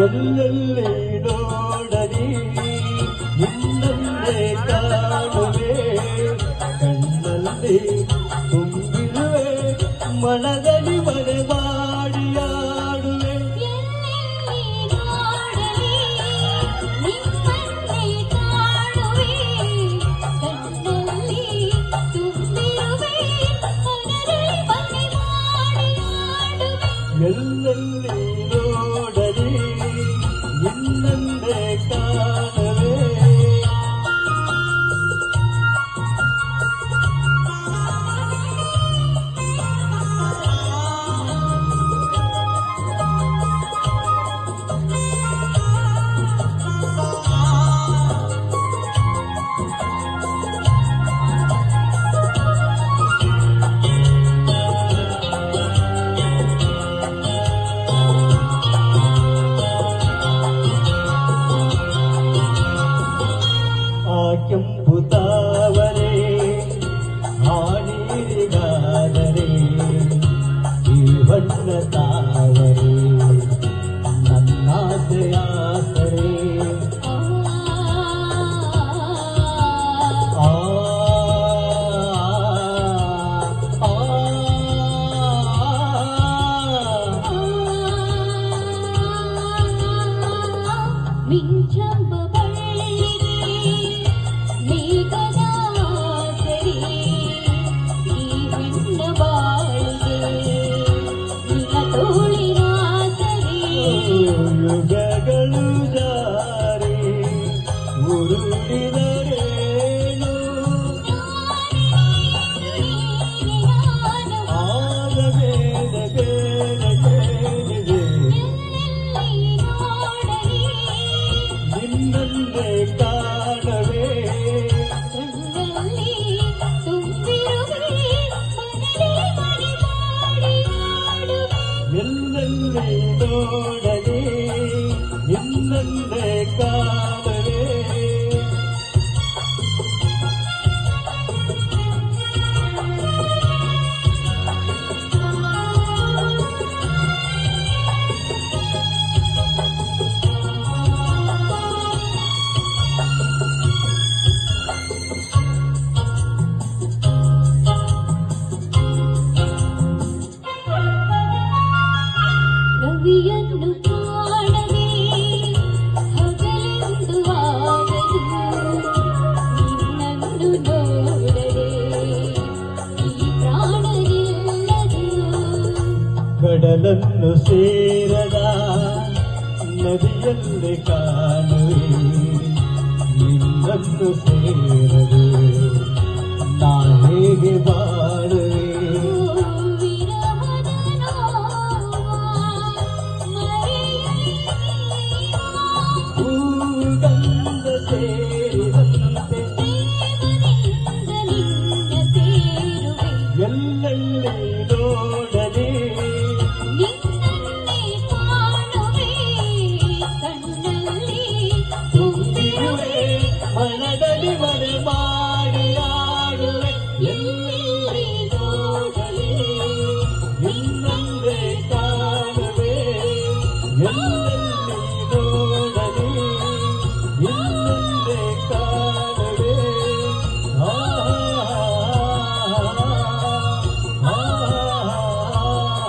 ಎಲ್ಲೆಲ್ಲಿ ನೋಡಲಿ ನಿನ್ನನ್ನೇ ಕಾಣುವೆ ಕಣ್ಣಲ್ಲಿ ತುಂಬಿರುವೆ ಮನದಲ್ಲಿ ಮನೆ ಮಾಡಿ ಆಡುವೆ ಎಲ್ಲೆಲ್ಲಿ ನೋಡಲಿ ನಿನ್ನನ್ನೇ ಕಾಣುವೆ ಕೆಂಪು ತಾವರೆ ಹಾಡಿರಿಗಾದರೆ ಈ ಬಣ್ಣ ತಾವರೆ ನನ್ನಾಸೆಯಾಸರೆ ಮಿಂಚಂಬ ಯುಗಗಳು ಜಾರಿ ಉರುಳಿದರೇನು ಆಗಬೇಡ ಬೇರೆ ಏನಿದೆ ನಿನ್ನನ್ನೇ ಕಾಣವೇ ಎಲ್ಲೆಲ್ಲಿ ನೋಡಲಿ ನಿನ್ನನ್ನೇ ಕಾಣವೇ ರವಿಯನ್ನು ಕಾಣದೆ ಹಗಲೆಂದು ಆಗದು ನಿನ್ನನ್ನು ನೋಡದೆ ಈ ಪ್ರಾಣವಿಲ್ಲದು ಕಡಲನ್ನು ಸೇರದ ನದಿಯಲ್ಲಿ ಕಾಣುವೆ ನಿನ್ನನ್ನು ಸೇರದೆ ನಾ ಹೇಗೆ ಬಾಳುವೆ ಗಂಧ ಸೇರಿದಂತೆ ಎಲ್ಲೆಲ್ಲಿ ನೋಡಲಿ